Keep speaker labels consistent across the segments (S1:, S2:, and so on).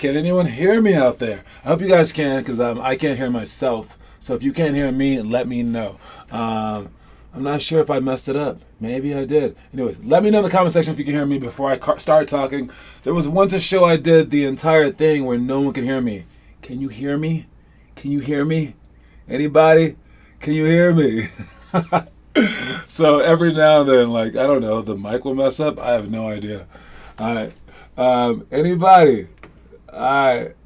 S1: can anyone hear me out there? I hope you guys can, because I can't hear myself. So if you can't hear me, let me know. I'm not sure if I messed it up. Maybe I did. Anyways, let me know in the comment section if you can hear me before I start talking. There was once a show I did the entire thing where no one could hear me. Can you hear me? Can you hear me? Anybody? Can you hear me? So every now and then, like, I don't know, the mic will mess up. I have no idea. All right. Anybody? All right.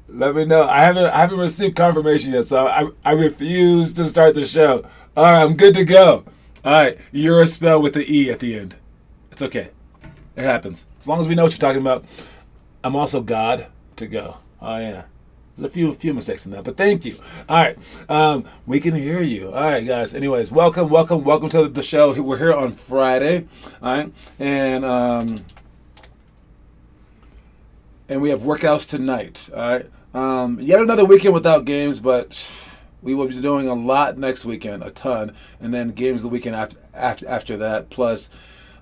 S1: Let me know. I haven't received confirmation yet, so I refuse to start the show. All right, I'm good to go. All right, you're a spell with the E at the end. It's okay. It happens. As long as we know what you're talking about. I'm also God to go. Oh, yeah. There's a few mistakes in that, but thank you. All right, we can hear you. All right, guys. Anyways, welcome to the show. We're here on Friday. All right, and we have workouts tonight. All right, yet another weekend without games, but we will be doing a lot next weekend, a ton, and then games the weekend after that, plus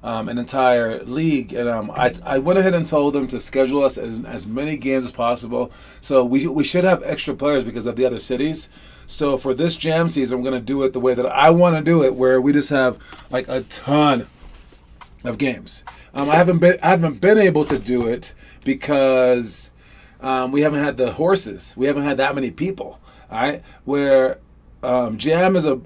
S1: an entire league. And I went ahead and told them to schedule us as many games as possible. So we should have extra players because of the other cities. So for this jam season, I'm going to do it the way that I want to do it, where we just have like a ton of games. I haven't been able to do it because we haven't had the horses. We haven't had that many people. All right, where Jam is a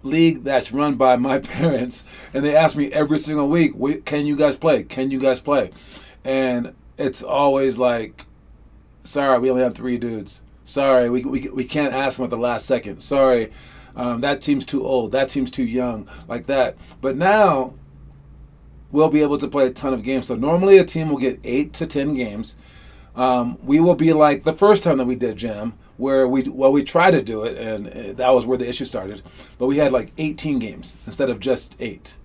S1: league that's run by my parents, and they ask me every single week, can you guys play? Can you guys play? And it's always like, sorry, we only have 3 dudes. Sorry, we can't ask them at the last second. Sorry, that team's too old. That team's too young, like that. But now we'll be able to play a ton of games. So normally a team will get 8 to 10 games. We will be like the first time that we did Jam, where we tried to do it, and that was where the issue started. But we had like 18 games instead of just 8.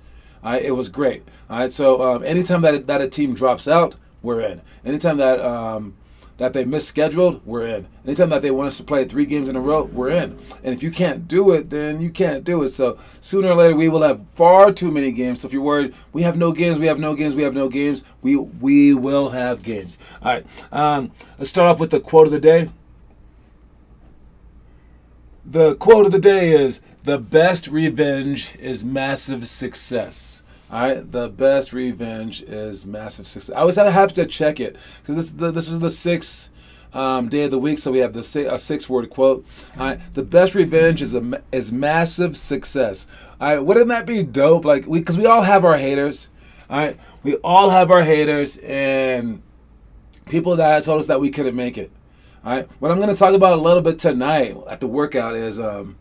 S1: It was great. All right, so anytime that a team drops out, we're in. Anytime that they misscheduled, we're in. Anytime that they want us to play 3 games in a row, we're in. And if you can't do it, then you can't do it. So sooner or later, we will have far too many games. So if you're worried, we have no games, we will have games. All right, let's start off with the quote of the day. The quote of the day is, "The best revenge is massive success." All right, the best revenge is massive success. I always have to check it because this is the 6th day of the week, so we have a 6-word quote. All right, the best revenge is massive success. All right, wouldn't that be dope? Like because we all have our haters. All right, we all have our haters and people that told us that we couldn't make it. All right, what I'm going to talk about a little bit tonight at the workout is the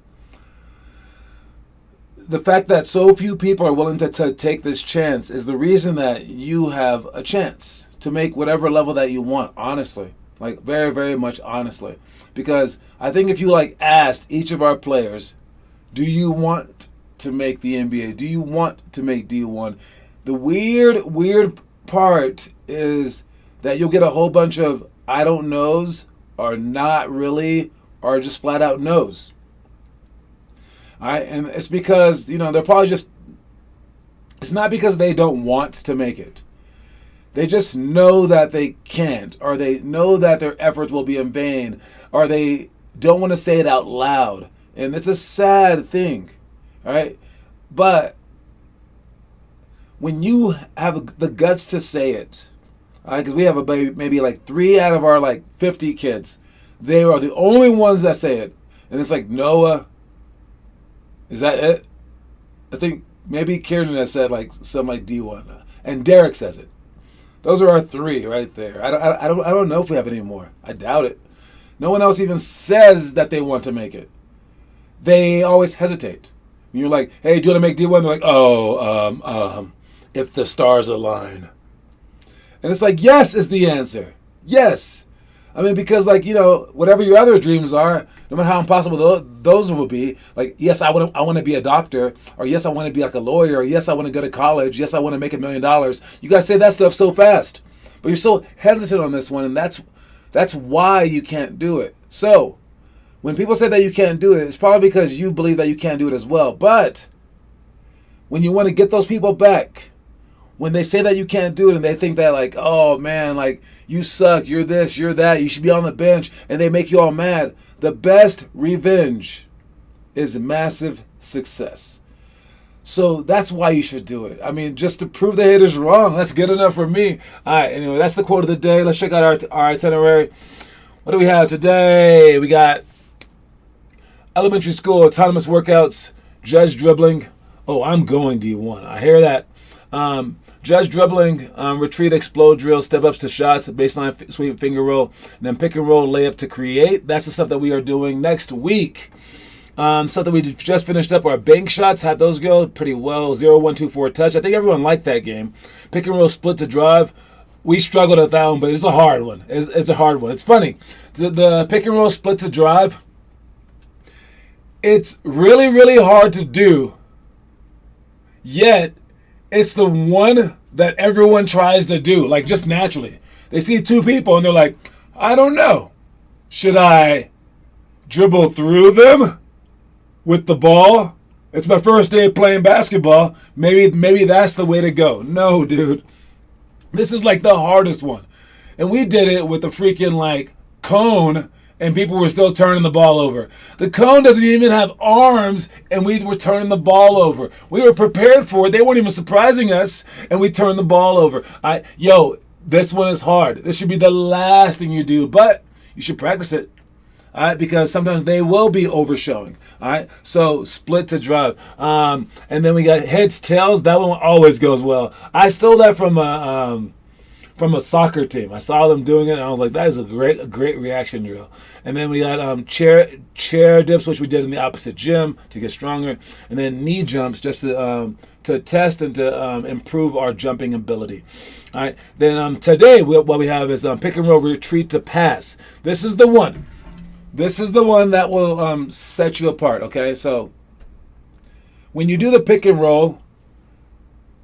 S1: fact that so few people are willing to take this chance is the reason that you have a chance to make whatever level that you want, honestly. Like, very, very much honestly. Because I think if you, like, asked each of our players, do you want to make the NBA? Do you want to make D1? The weird part is that you'll get a whole bunch of I don't knows, or not really, or just flat out no's. All right, and it's because, they're probably just, it's not because they don't want to make it. They just know that they can't, or they know that their efforts will be in vain, or they don't want to say it out loud. And it's a sad thing, all right? But when you have the guts to say it, all right, because we have maybe like 3 out of our like 50 kids, they are the only ones that say it. And it's like Noah, is that it? I think maybe Kieran has said like something like D1, and Derek says it. Those are our 3 right there. I don't know if we have any more. I doubt it. No one else even says that they want to make it. They always hesitate. When you're like, hey, do you want to make D1? They're like, if the stars align. And it's like, yes is the answer. Yes. I mean, because whatever your other dreams are, no matter how impossible those will be, like, yes, I want to be a doctor, or yes, I want to be like a lawyer, or yes, I want to go to college, yes, I want to make $1 million. You guys say that stuff so fast, but you're so hesitant on this one, and that's why you can't do it. So when people say that you can't do it, it's probably because you believe that you can't do it as well. But when you want to get those people back, when they say that you can't do it and they think that like, oh man, like you suck, you're this, you're that, you should be on the bench, and they make you all mad, the best revenge is massive success. So that's why you should do it. I mean, just to prove the haters wrong. That's good enough for me. All right, anyway, that's the quote of the day. Let's check out our itinerary. What do we have today? We got elementary school, autonomous workouts, judge dribbling. Oh, I'm going D1. I hear that. Judge dribbling, retreat, explode drill, step-ups to shots, baseline sweep, finger roll, and then pick and roll, layup to create. That's the stuff that we are doing next week. Stuff that we just finished up, our bank shots, had those go pretty well. 0, 1, 2, 4 touch. I think everyone liked that game. Pick and roll, split to drive. We struggled at that one, but it's a hard one. It's a hard one. It's funny. The pick and roll, split to drive, it's really, really hard to do. Yet, it's the one that everyone tries to do, like just naturally. They see two people and they're like, I don't know. Should I dribble through them with the ball? It's my first day playing basketball. Maybe that's the way to go. No, dude. This is like the hardest one. And we did it with the freaking like cone, and people were still turning the ball over. The cone doesn't even have arms, and we were turning the ball over. We were prepared for it. They weren't even surprising us, and we turned the ball over. This one is hard. This should be the last thing you do, but you should practice it. All right, because sometimes they will be overshowing. All right, so split to drive. And then we got heads, tails. That one always goes well. I stole that from a soccer team. I saw them doing it, and I was like, that is a great reaction drill. And then we got chair dips, which we did in the opposite gym to get stronger. And then knee jumps just to test and to improve our jumping ability. All right. Then today, what we have is pick and roll, retreat to pass. This is the one. This is the one that will set you apart, okay? So when you do the pick and roll,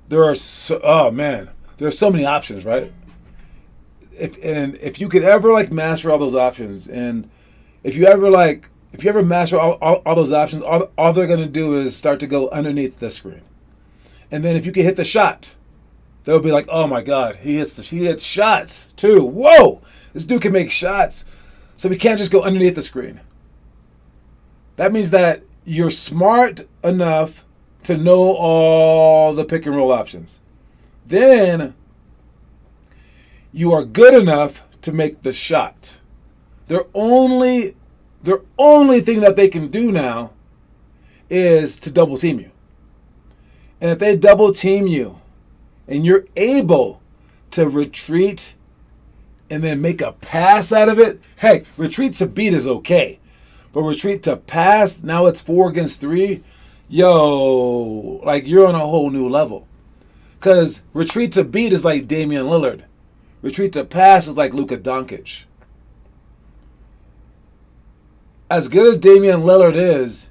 S1: there are so many options, right? If you could ever like master all those options, and if you ever master all those options, all they're gonna do is start to go underneath the screen. And then if you can hit the shot, they'll be like, oh my God, he hits shots too. Whoa, this dude can make shots. So we can't just go underneath the screen. That means that you're smart enough to know all the pick and roll options. Then you are good enough to make the shot. Their only thing that they can do now is to double team you. And if they double team you and you're able to retreat and then make a pass out of it, heck, retreat to beat is okay. But retreat to pass, now it's 4 against 3. Yo, like you're on a whole new level. Because retreat to beat is like Damian Lillard. Retreat to pass is like Luka Doncic. As good as Damian Lillard is,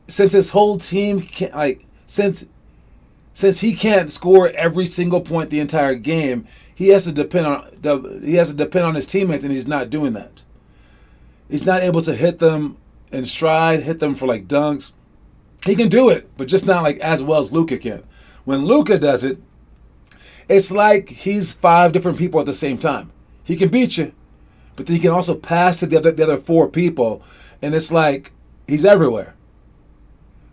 S1: since his whole team can't, since he can't score every single point the entire game, he has to depend on his teammates, and he's not doing that. He's not able to hit them in stride, hit them for like dunks. He can do it, but just not like as well as Luka can. When Luka does it, it's like he's 5 different people at the same time. He can beat you, but then he can also pass to the other 4 people, and it's like he's everywhere.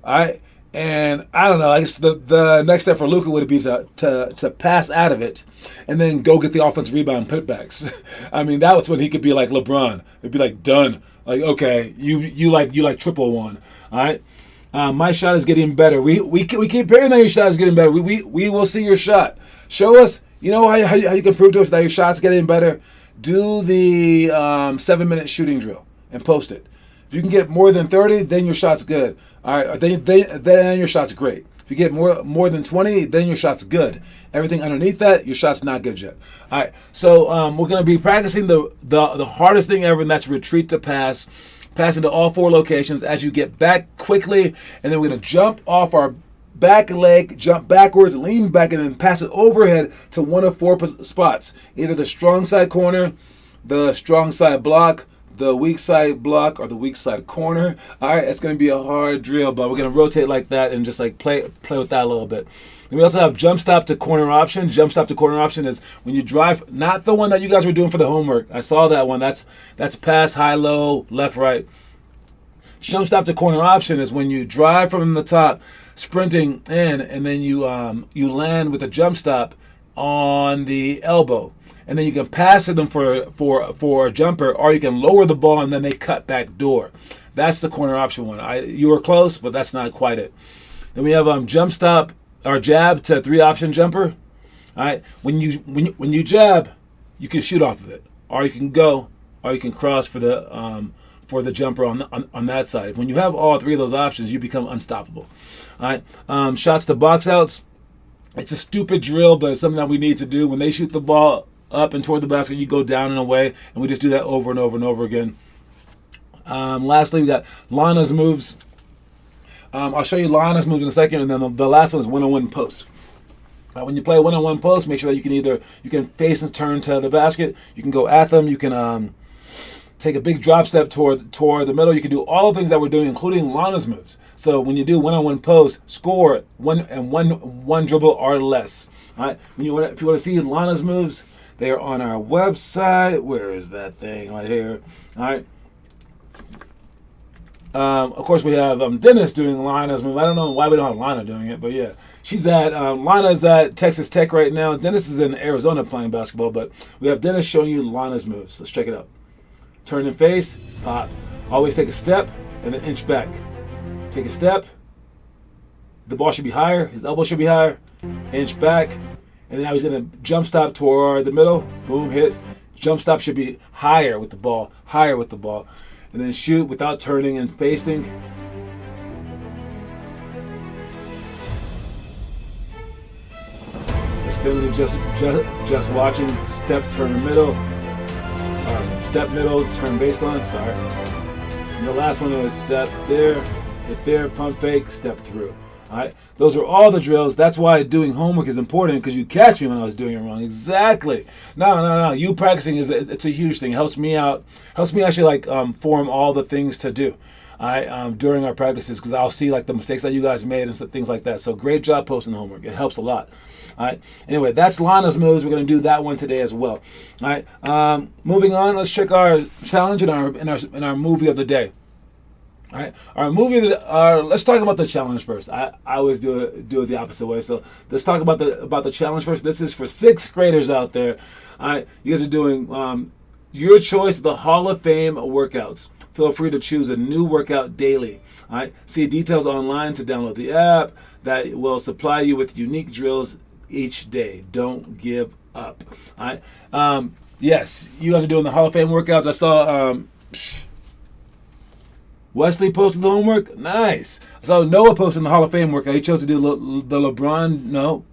S1: All right? And I don't know, I guess the next step for Luka would be to pass out of it and then go get the offensive rebound putbacks. I mean, that was when he could be like LeBron. It'd be like, done. Like, okay, you like triple one. All right? My shot is getting better. We keep hearing that your shot is getting better. We will see your shot. Show us, you know how you can prove to us that your shot's getting better? Do the 7-minute shooting drill and post it. If you can get more than 30, then your shot's good. All right, then your shot's great. If you get more than 20, then your shot's good. Everything underneath that, your shot's not good yet. All right, so we're going to be practicing the hardest thing ever, and that's retreat to pass. Passing to all 4 locations as you get back quickly, and then we're going to jump off our back leg, jump backwards, lean back, and then pass it overhead to one of 4 spots. Either the strong side corner, the strong side block, the weak side block or the weak side corner. All right, it's going to be a hard drill, but we're going to rotate like that and just like play with that a little bit. Then we also have jump stop to corner option. Jump stop to corner option is when you drive, not the one that you guys were doing for the homework. I saw that one. That's pass, high, low, left, right. Jump stop to corner option is when you drive from the top, sprinting in, and then you land with a jump stop on the elbow. And then you can pass to them for a jumper, or you can lower the ball and then they cut back door. That's the corner option one. You were close, but that's not quite it. Then we have jump stop or jab to 3-option jumper. All right, when you jab, you can shoot off of it, or you can go, or you can cross for the jumper on that side. When you have all three of those options, you become unstoppable. All right, shots to box outs. It's a stupid drill, but it's something that we need to do. When they shoot the ball up and toward the basket, you go down and away, and we just do that over and over and over again. Lastly, we got Lana's moves. I'll show you Lana's moves in a second, and then the last one is one-on-one post. When you play one-on-one post, make sure that you can face and turn to the basket. You can go at them. You can take a big drop step toward the middle. You can do all the things that we're doing, including Lana's moves. So when you do one-on-one post, score one dribble or less. All right. If you want to see Lana's moves, they are on our website. Where is that thing? Right here. All right. Of course, we have Dennis doing Lana's move. I don't know why we don't have Lana doing it, but yeah. Lana's at Texas Tech right now. Dennis is in Arizona playing basketball, but we have Dennis showing you Lana's moves. Let's check it out. Turn and face, pop. Always take a step and then inch back. Take a step. The ball should be higher. His elbow should be higher. Inch back. And now he's going to jump stop toward the middle. Boom, hit. Jump stop should be higher with the ball. Higher with the ball. And then shoot without turning and facing. Just watching. Step, turn the middle. Step middle, turn baseline. Sorry. And the last one is step there, hit there, pump fake, step through. All right. Those are all the drills. That's why doing homework is important, because you catch me when I was doing it wrong. Exactly. No. You practicing it's a huge thing. It helps me out. Helps me actually form all the things to do. All right, during our practices, because I'll see the mistakes that you guys made and things like that. So great job posting homework. It helps a lot. All right. Anyway, that's Lana's moves. We're going to do that one today as well. All right. Moving on, let's check our challenge in our movie of the day. All right. Our movie. Let's talk about the challenge first. I always do it the opposite way. So let's talk about the challenge first. This is for 6th graders out there. All right. You guys are doing your choice of the Hall of Fame workouts. Feel free to choose a new workout daily. All right. See details online to download the app that will supply you with unique drills each day. Don't give up. All right. Yes, you guys are doing the Hall of Fame workouts. I saw Wesley posted the homework. Nice. I saw Noah posting the Hall of Fame workout. He chose to do the LeBron. No,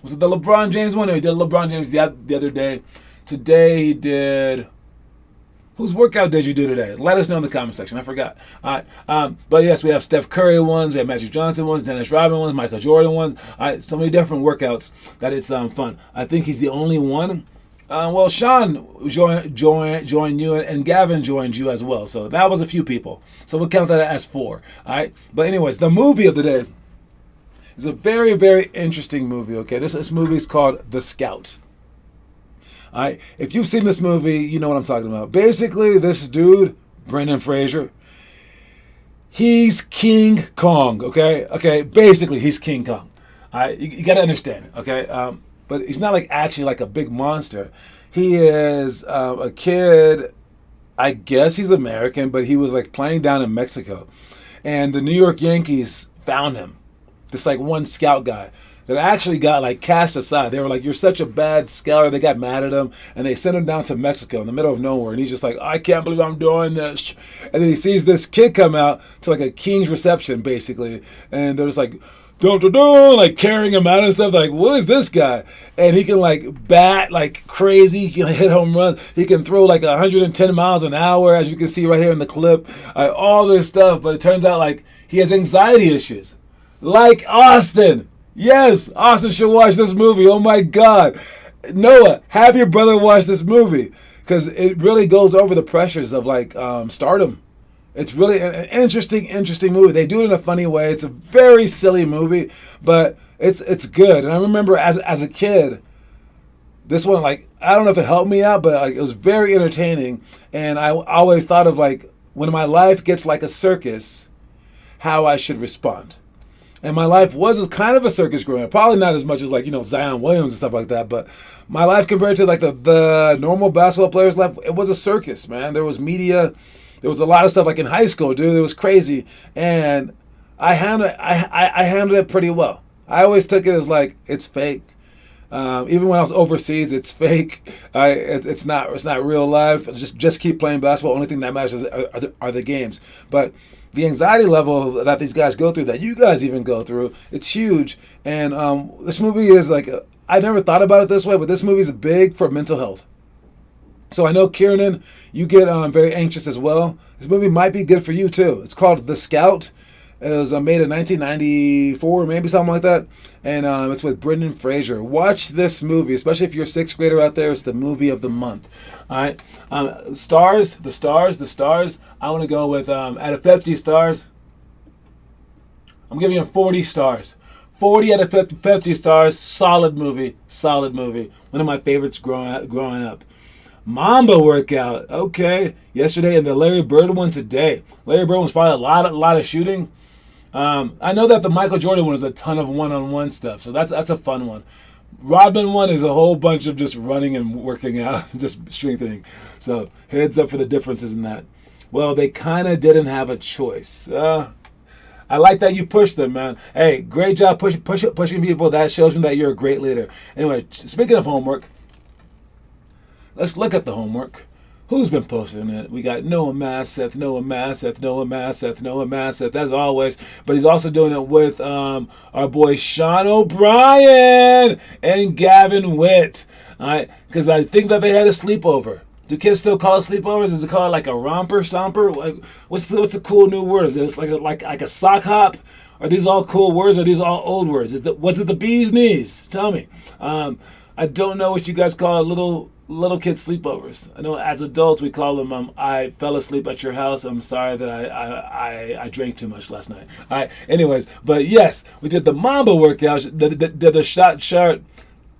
S1: was it the LeBron James one? No, he did LeBron James the other day. Today he did. Whose workout did you do today? Let us know in the comment section. I forgot. All right. But yes, we have Steph Curry ones, we have Magic Johnson ones, Dennis Rodman ones, Michael Jordan ones. All right, so many different workouts that it's fun. I think he's the only one. Well, Sean joined you, and Gavin joined you as well. So that was a few people. So we'll count that as 4. All right. But anyways, the movie of the day is a very, very interesting movie. Okay, this movie is called The Scout. All right, if you've seen this movie, you know what I'm talking about. Basically, this dude, Brendan Fraser, he's King Kong, okay? Basically, he's King Kong. All right, you got to understand, okay? But he's not actually a big monster. He is a kid, I guess he's American, but he was playing down in Mexico. And the New York Yankees found him, this one scout guy that actually got cast aside. They were like, you're such a bad scouter. They got mad at him and they sent him down to Mexico in the middle of nowhere. And he's just like, I can't believe I'm doing this. And then he sees this kid come out to a king's reception, basically. And they're just like, dun, carrying him out and stuff. What is this guy? And he can bat crazy. He can hit home runs. He can throw 110 miles an hour, as you can see right here in the clip. All this stuff. But it turns out he has anxiety issues. Like Austin. Yes, Austin should watch this movie. Oh my God. Noah, have your brother watch this movie. because it really goes over the pressures of like stardom. It's really an interesting movie. They do it in a funny way. It's a very silly movie, but it's good. And I remember as a kid, this one, like, I don't know if it helped me out, but like, it was very entertaining. And I always thought of like, when my life gets like a circus, how I should respond. And my life was kind of a circus growing up. Probably not as much as like, Zion Williams and stuff like that. But my life compared to like the normal basketball player's life, it was a circus, man. There was media. There was a lot of stuff like in high school, dude. It was crazy. And I handled it pretty well. I always took it as like, it's fake. Even when I was overseas, it's fake. It's not real life. Just keep playing basketball. Only thing that matters are the games. But the anxiety level that these guys go through, that you guys even go through, it's huge. And this movie is like, I never thought about it this way, but this movie is big for mental health. So I know, Kiernan, you get very anxious as well. This movie might be good for you too. It's called The Scout. It was made in 1994, maybe something like that. And it's with Brendan Fraser. Watch this movie, especially if you're a sixth grader out there. It's the movie of the month. All right. The stars. I want to go with, out of 50 stars, I'm giving it 40 stars. 40 out of 50 stars. Solid movie. One of my favorites growing up. Mamba workout. Okay. Yesterday and the Larry Bird one today. Larry Bird was probably a lot of shooting. I know that the Michael Jordan one is a ton of one-on-one stuff, so that's a fun one. Rodman one is a whole bunch of just running and working out, just strengthening. So heads up for the differences in that. Well, they kind of didn't have a choice. I like that you pushed them, man. Hey, great job pushing people. That shows me that you're a great leader. Anyway, speaking of homework, let's look at the homework. Who's been posting it? We got Noah Masseth, as always. But he's also doing it with our boy Sean O'Brien and Gavin Witt. All right, because I think that they had a sleepover. Do kids still call it sleepovers? Is it called like a romper, stomper? Like, what's the cool new word? Is it like a sock hop? Are these all cool words? Or are these all old words? Was it the bee's knees? Tell me. I don't know what you guys call little kid sleepovers. I know as adults we call them I fell asleep at your house. I'm sorry that I drank too much last night. All right. Anyways, but yes, we did the Mamba workout, the shot chart,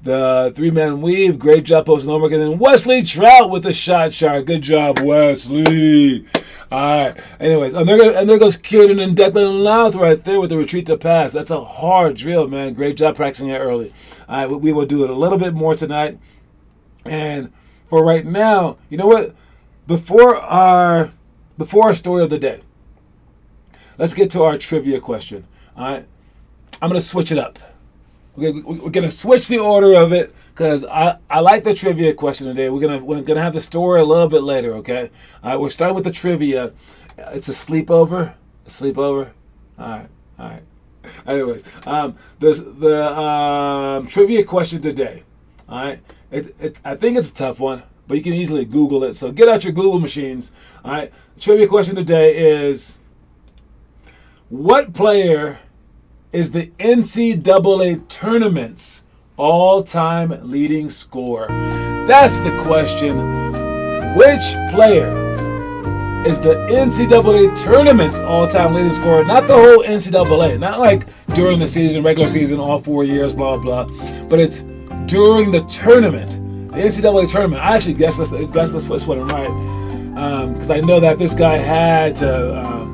S1: the 3-man weave. Great job posting homework. And then Wesley Trout with the shot chart. Good job, Wesley. All right. Anyways, and there goes Kieran and Declan Louth right there with the retreat to pass. That's a hard drill, man. Great job practicing it early. All right. We will do it a little bit more tonight. And for right now, you know what? Before our story of the day, let's get to our trivia question. All right, I'm gonna switch it up. We're gonna switch the order of it because I like the trivia question today. We're gonna have the story a little bit later. Okay. All right. We're starting with the trivia. It's a sleepover. All right. Anyways, the trivia question today. All right. I think it's a tough one, but you can easily Google it. So get out your Google machines. All right. The trivia question today is, what player is the NCAA tournament's all-time leading scorer? That's the question. Which player is the NCAA tournament's all-time leading scorer? Not the whole NCAA. Not like during the season, regular season, all 4 years, blah, blah. But it's during the tournament, the NCAA tournament. I actually guessed this one right, because I know that this guy had to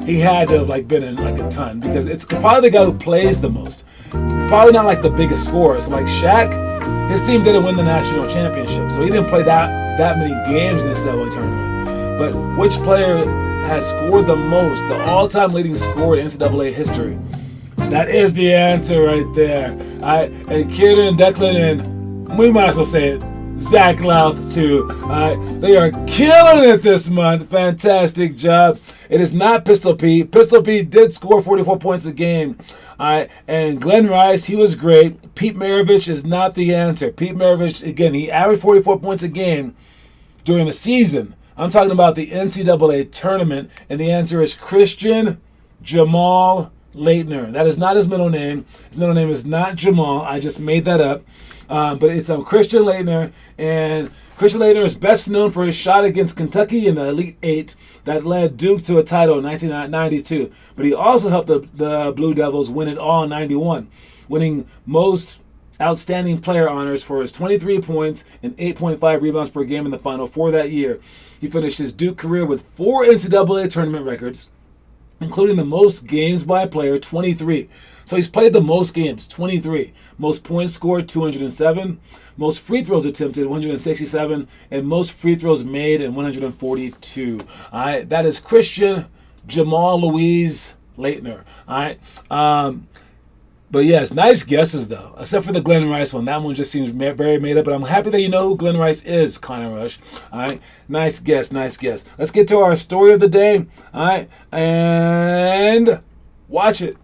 S1: have like been in like a ton, because it's probably the guy who plays the most. Probably not like the biggest scorer. So like Shaq, his team didn't win the national championship, so he didn't play that many games in the NCAA tournament. But which player has scored the most, the all-time leading scorer in NCAA history? That is the answer right there. All right, and Kieran and Declan, and we might as well say it, Zach Louth too. All right, they are killing it this month. Fantastic job. It is not Pistol Pete. Pistol Pete did score 44 points a game. All right, and Glenn Rice, he was great. Pete Maravich is not the answer. Pete Maravich, again, he averaged 44 points a game during the season. I'm talking about the NCAA tournament, and the answer is Christian Jamal Leitner. That is not his middle name. His middle name is not Jamal. I just made that up. But it's Christian Laettner, and Christian Laettner is best known for his shot against Kentucky in the Elite Eight that led Duke to a title in 1992. But he also helped the Blue Devils win it all in 91, winning most outstanding player honors for his 23 points and 8.5 rebounds per game in the Final Four that year. He finished his Duke career with 4 NCAA tournament records, including the most games by a player, 23. So he's played the most games, 23. Most points scored, 207. Most free throws attempted, 167. And most free throws made, 142. All right, that is Christian Jamal Louise Laettner. All right. But yes, nice guesses though, except for the Glenn Rice one. That one just seems very made up, but I'm happy that you know who Glenn Rice is, Connor Rush. All right, nice guess, nice guess. Let's get to our story of the day. All right, and watch it.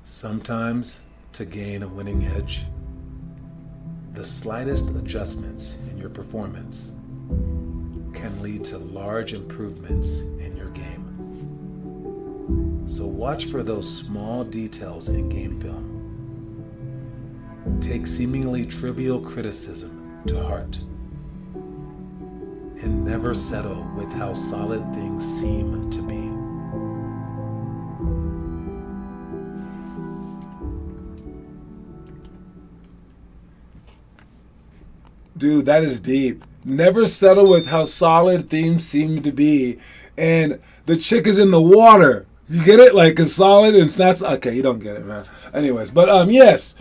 S1: Sometimes to gain a winning edge, the slightest adjustments in your performance can lead to large improvements in your game. So watch for those small details in game film. Take seemingly trivial criticism to heart. And never settle with how solid things seem to be. Dude, that is deep. Never settle with how solid things seem to be. And the chick is in the water. You get it? Like, it's solid and it's not... Okay, you don't get it, man. Anyways, but yes.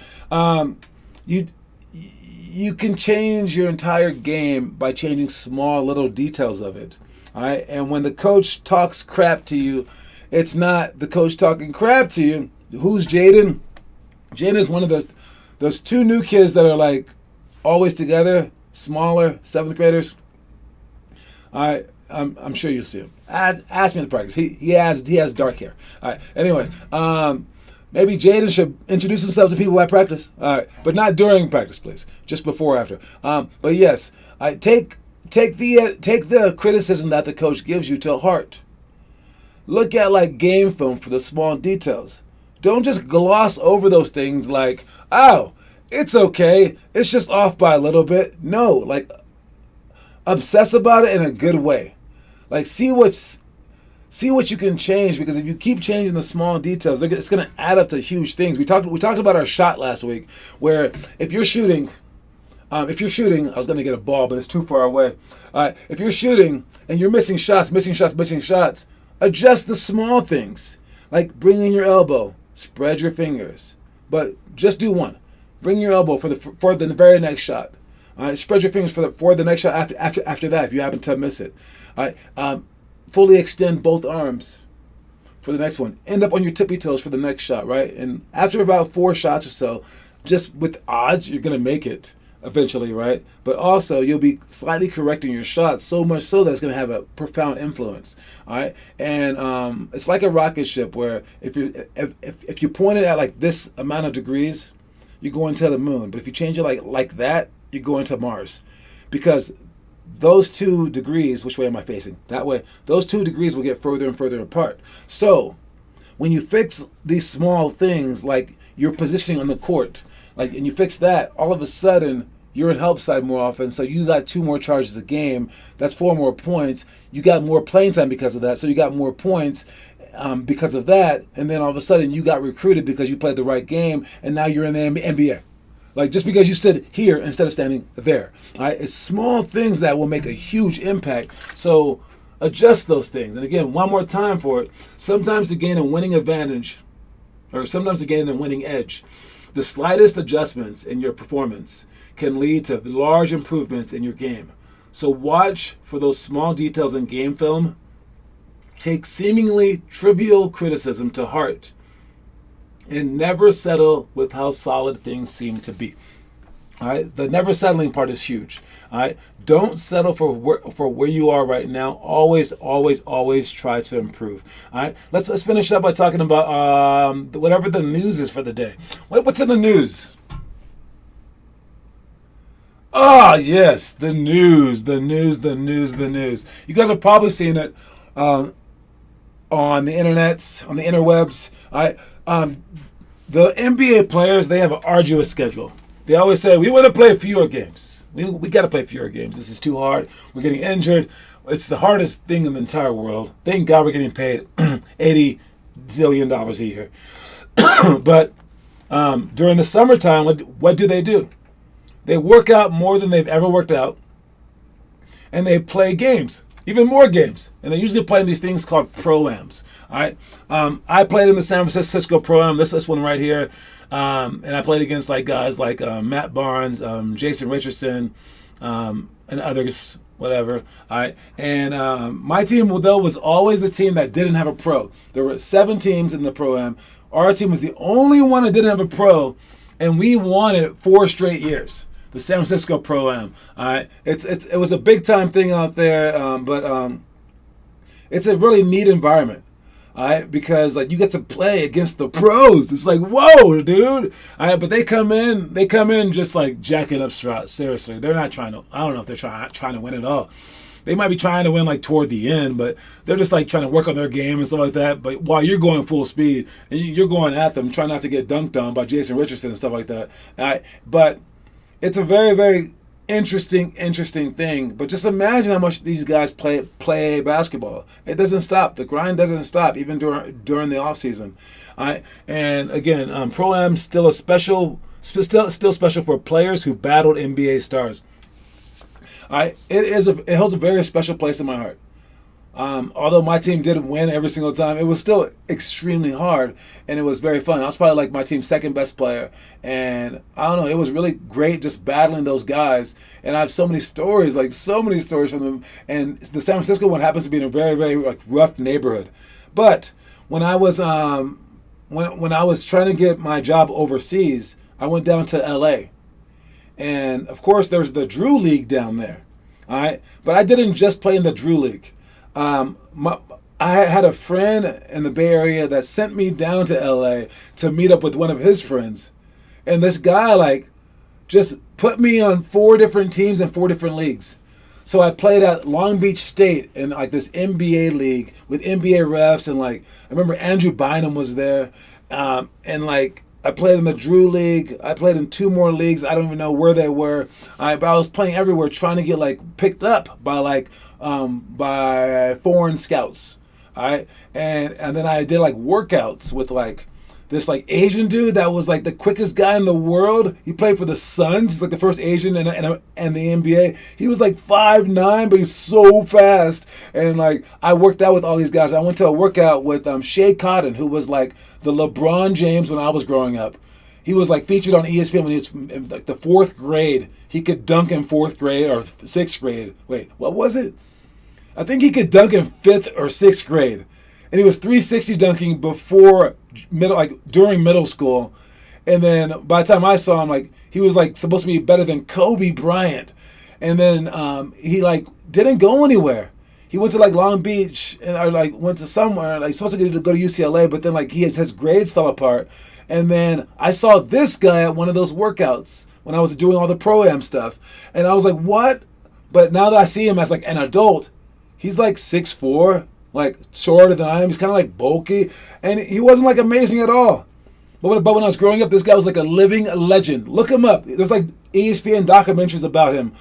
S1: You can change your entire game by changing small little details of it. All right? And when the coach talks crap to you, it's not the coach talking crap to you. Who's Jaden? Jaden is one of those 2 new kids that are like always together, smaller, 7th graders. All right. I'm sure you'll see him. Ask me in the practice. He has dark hair. All right. Anyways, maybe Jaden should introduce himself to people at practice. All right, but not during practice, please. Just before or after. But yes, take the criticism that the coach gives you to heart. Look at like game film for the small details. Don't just gloss over those things like, oh, it's okay. It's just off by a little bit. No, like obsess about it in a good way. Like see what you can change, because if you keep changing the small details, it's going to add up to huge things. We talked about our shot last week, where if you're shooting, I was going to get a ball, but it's too far away. If you're shooting and you're missing shots, adjust the small things, like bring in your elbow, spread your fingers, but just do one. Bring your elbow for the very next shot. All right, spread your fingers for the next shot after that if you happen to miss it. All right, fully extend both arms for the next one. End up on your tippy toes for the next shot, right? And after about 4 shots or so, just with odds, you're going to make it eventually, right? But also, you'll be slightly correcting your shots, so much so that it's going to have a profound influence, all right? And it's like a rocket ship where if you point it at like this amount of degrees, you're going to the moon. But if you change it like that, you're going to Mars. Because those 2 degrees, which way am I facing? That way. Those 2 degrees will get further and further apart. So when you fix these small things, like your positioning on the court, and you fix that, all of a sudden you're in help side more often. So you got 2 more charges a game. That's 4 more points. You got more playing time because of that. So you got more points because of that. And then all of a sudden you got recruited because you played the right game, and now you're in the NBA. Like, just because you stood here instead of standing there. All right? It's small things that will make a huge impact. So adjust those things. And again, one more time for it. Sometimes to gain a winning advantage, or sometimes to gain a winning edge, the slightest adjustments in your performance can lead to large improvements in your game. So watch for those small details in game film. Take seemingly trivial criticism to heart. And never settle with how solid things seem to be. All right, the never settling part is huge. All right, don't settle for where you are right now. Always try to improve. All right, let's finish up by talking about whatever the news is for the day. What's in the news? Ah, yes, the news. You guys have probably seen it on the internets, on the interwebs. All right. The NBA players, they have an arduous schedule. they always say, we want to play fewer games. We got to play fewer games. This is too hard. We're getting injured. It's the hardest thing in the entire world. Thank God we're getting paid $80 zillion a year. But during the summertime, what do? They work out more than they've ever worked out. And they play games, even more games. And they usually play in these things called Pro-Ams. All right. I played in the San Francisco Pro-Am, this one right here. And I played against guys like Matt Barnes, Jason Richardson, and others, whatever. All right. And my team, though, was always the team that didn't have a pro. There were 7 teams in the Pro-Am. Our team was the only one that didn't have a pro, and we won it 4 straight years. The San Francisco Pro-Am. All right. It was a big time thing out there, but it's a really neat environment. All right, because you get to play against the pros. It's like, whoa, dude. All right, but they come in just jacking up shots. Seriously, they're not trying to. I don't know if they're trying to win at all. They might be trying to win toward the end, but they're just trying to work on their game and stuff like that. But while you're going full speed and you're going at them, trying not to get dunked on by Jason Richardson and stuff like that. All right, but it's a very, very interesting thing. But just imagine how much these guys play basketball. It doesn't stop. The grind doesn't stop even during the off season. All right, and again, Pro-Am still special for players who battled NBA stars. All right, it holds a very special place in my heart. Although my team didn't win every single time, it was still extremely hard, and it was very fun. I was probably my team's second best player, and I don't know, it was really great just battling those guys. And I have so many stories from them. And the San Francisco one happens to be in a very, very rough neighborhood. But when I was when I was trying to get my job overseas, I went down to LA. And of course, there's the Drew League down there. All right, but I didn't just play in the Drew League. I had a friend in the Bay Area that sent me down to LA to meet up with one of his friends, and this guy just put me on 4 different teams in 4 different leagues. So I played at Long Beach State in this NBA league with NBA refs, and I remember Andrew Bynum was there, and I played in the Drew League. I played in 2 more leagues. I don't even know where they were. But I was playing everywhere, trying to get picked up by by foreign scouts. All right, and then I did workouts with this Asian dude that was the quickest guy in the world. He played for the Suns. He's the first Asian in the NBA. He was 5'9", but he's so fast. And I worked out with all these guys. I went to a workout with Shea Cotton, who was the LeBron James when I was growing up. He was featured on ESPN when he was in the 4th grade. He could dunk in 4th grade or 6th grade. Wait, what was it? I think he could dunk in 5th or 6th grade. And he was 360 dunking during middle school. And then by the time I saw him, he was supposed to be better than Kobe Bryant. And then he didn't go anywhere. He went to Long Beach and went to somewhere. He's supposed to go to UCLA, but then his grades fell apart. And then I saw this guy at one of those workouts when I was doing all the Pro-Am stuff. And I was like, what? But now that I see him as an adult, he's 6'4", shorter than I am. He's kind of bulky, and he wasn't amazing at all. But when I was growing up, this guy was a living legend. Look him up. There's ESPN documentaries about him.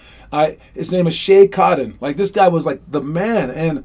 S1: His name is Shea Cotton. This guy was the man, and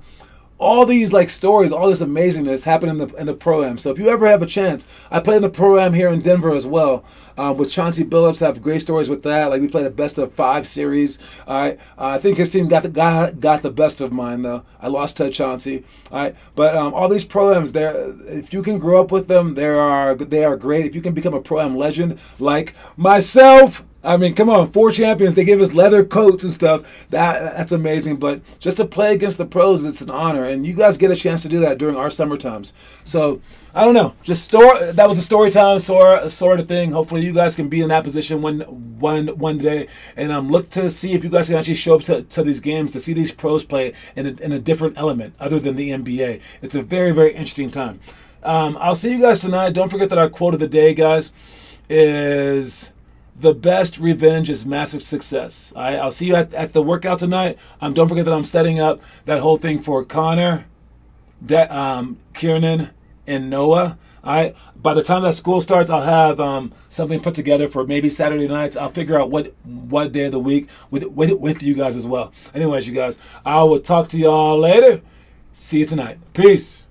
S1: all these stories, all this amazingness happened in the Pro-Am. So if you ever have a chance, I played in the Pro-Am here in Denver as well with Chauncey Billups. I have great stories with that. We played a best of 5 series. All right, I think his team got the best of mine though. I lost to Chauncey. All right, but all these Pro-Ams, if you can grow up with them, they are great. If you can become a Pro-Am legend like myself. I mean, come on, 4 champions, they give us leather coats and stuff. That's amazing. But just to play against the pros, it's an honor. And you guys get a chance to do that during our summer times. So, I don't know. That was a story time sort of thing. Hopefully you guys can be in that position one day. And look to see if you guys can actually show up to these games, to see these pros play in a different element other than the NBA. It's a very, very interesting time. I'll see you guys tonight. Don't forget that our quote of the day, guys, is... the best revenge is massive success. I'll see you at the workout tonight. Don't forget that I'm setting up that whole thing for Connor, Kiernan, and Noah. All right. By the time that school starts, I'll have something put together for maybe Saturday nights. I'll figure out what day of the week with you guys as well. Anyways, you guys, I will talk to y'all later. See you tonight. Peace.